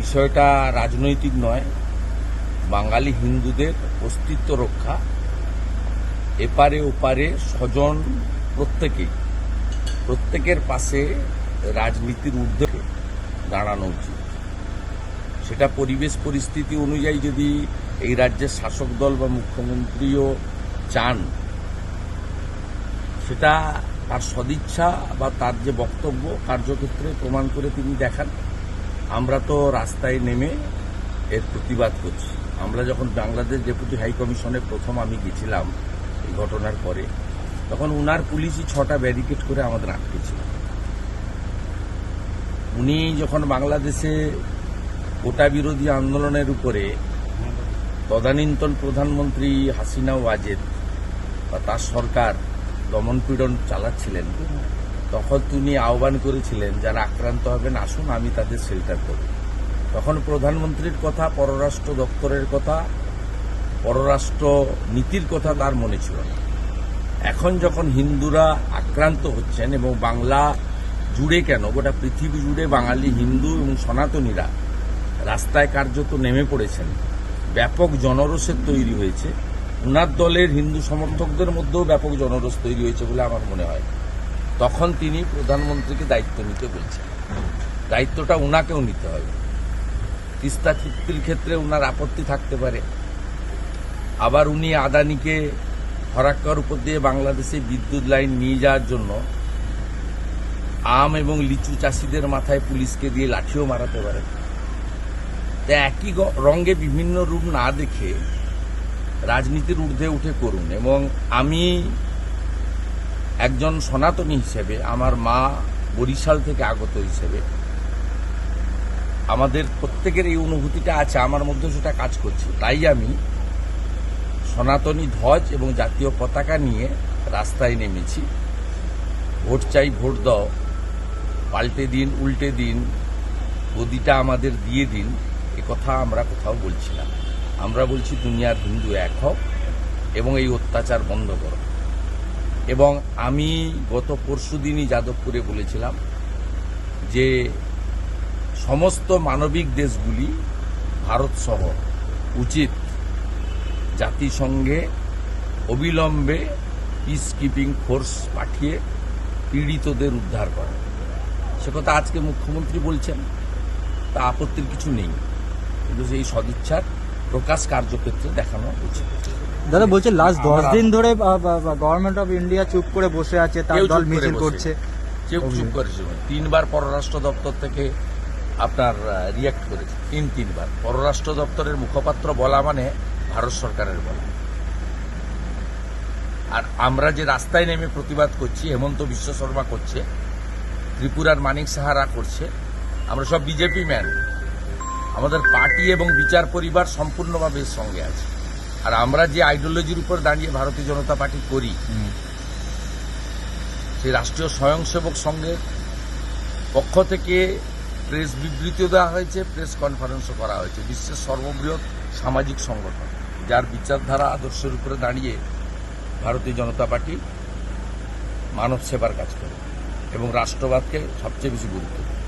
বিষয়টা রাজনৈতিক নয়, বাঙালি হিন্দুদের অস্তিত্ব রক্ষা, এপারে ওপারে স্বজন প্রত্যেকের পাশে রাজনীতির ঊর্ধ্বে দাঁড়ানো উচিত। সেটা পরিবেশ পরিস্থিতি অনুযায়ী যদি এই রাজ্যের শাসক দল বা মুখ্যমন্ত্রীও চান, সেটা তার সদিচ্ছা বা তার যে বক্তব্য কার্যক্ষেত্রে প্রমাণ করে তিনি দেখান। আমরা তো রাস্তায় নেমে এর প্রতিবাদ করছি। আমরা যখন বাংলাদেশ ডেপুটি হাই কমিশনে প্রথম আমি গেছিলাম এই ঘটনার পরে, তখন উনার পুলিশই 6টা ব্যারিকেড করে আমাদের আটকেছিল। উনি যখন বাংলাদেশে কোটা বিরোধী আন্দোলনের উপরে তদানীন্তন প্রধানমন্ত্রী হাসিনা ওয়াজেদ বা তার সরকার দমনপীড়ন চালাচ্ছিলেন, তখন তিনি আহ্বান করেছিলেন যারা আক্রান্ত হবেন আসুন আমি তাদের শেল্টার করব। তখন প্রধানমন্ত্রীর কথা, পররাষ্ট্র দপ্তরের কথা, পররাষ্ট্র নীতির কথা তার মনে ছিল না। এখন যখন হিন্দুরা আক্রান্ত হচ্ছেন এবং বাংলা জুড়ে কেন গোটা পৃথিবী জুড়ে বাঙালি হিন্দু এবং সনাতনীরা রাস্তায় কার্যত নেমে পড়েছেন, ব্যাপক জনরোষের তৈরি হয়েছে, উনার দলের হিন্দু সমর্থকদের মধ্যেও ব্যাপক জনরোষ তৈরি হয়েছে বলে আমার মনে হয়, তখন তিনি প্রধানমন্ত্রীকে দায়িত্ব নিতে বলছেন। দায়িত্বটা উনাকেও নিতে হবে। তিস্তা চুক্তির ক্ষেত্রে উনার আপত্তি থাকতে পারে, আবার উনি আদানিকে ফরাক্কার উপর দিয়ে বাংলাদেশে বিদ্যুৎ লাইন নিয়ে যাওয়ার জন্য আম এবং লিচু চাষিদের মাথায় পুলিশকে দিয়ে লাঠিও মারাতে পারে। তাই একই রঙে বিভিন্ন রূপ না দেখে রাজনীতির ঊর্ধ্বে উঠে করুন। এবং আমি একজন সনাতনী হিসেবে, আমার মা বরিশাল থেকে আগত হিসেবে, আমাদের প্রত্যেকের এই অনুভূতিটা আছে, আমার মধ্যে সেটা কাজ করছে। তাই আমি সনাতনী ধ্বজ এবং জাতীয় পতাকা নিয়ে রাস্তায় নেমেছি। ভোট চাই, ভোট দাও, পাল্টে দিন, উল্টে দিন, গদিটা আমাদের দিয়ে দিন, এ কথা আমরা কোথাও বলছি না। আমরা বলছি দুনিয়ার হিন্দু এক হও এবং এই অত্যাচার বন্ধ করো। এবং আমি গত পরশুদিনই যাদবপুরে বলেছিলাম যে সমস্ত মানবিক দেশগুলি, ভারত সহ, উচিত জাতিসংঘে অবিলম্বে পিস কিপিং ফোর্স পাঠিয়ে পীড়িতদের উদ্ধার করে। সে কথা আজকে মুখ্যমন্ত্রী বলছেন, তা আপত্তির কিছু নেই, কিন্তু সেই সদিচ্ছার প্রকাশ কার্যক্ষেত্রে দেখানো উচিত। দাদা বলছে লাস্ট 10 দিন ধরে গভর্নমেন্ট অফ ইন্ডিয়া চুপ করে বসে আছে, তার দল মিছিল করছে। কেউ চুপ করেছে? 3বার পররাষ্ট্র দপ্তর থেকে আপনার রিয়াক্ট করেছে, 3বার। পররাষ্ট্র দপ্তরের মুখপাত্র বলা মানে ভারত সরকারের বলা। আর আমরা যে রাস্তায় নেমে প্রতিবাদ করছি, হেমন্ত বিশ্ব শর্মা করছে, ত্রিপুরার মানিক সাহারা করছে, আমরা সব বিজেপি ম্যান। আমাদের পার্টি এবং বিচার পরিবার সম্পূর্ণভাবে এর সঙ্গে আছে। আর আমরা যে আইডিওলজির উপর দাঁড়িয়ে ভারতীয় জনতা পার্টি করি, সেই রাষ্ট্রীয় স্বয়ংসেবক সংঘের পক্ষ থেকে প্রেস বিবৃতিও দেওয়া হয়েছে, প্রেস কনফারেন্সও করা হয়েছে। বিশ্বের সর্ববৃহৎ সামাজিক সংগঠন, যার বিচারধারা আদর্শের উপরে দাঁড়িয়ে ভারতীয় জনতা পার্টি মানব সেবার কাজ করে এবং রাষ্ট্রবাদকে সবচেয়ে বেশি গুরুত্ব দেয়।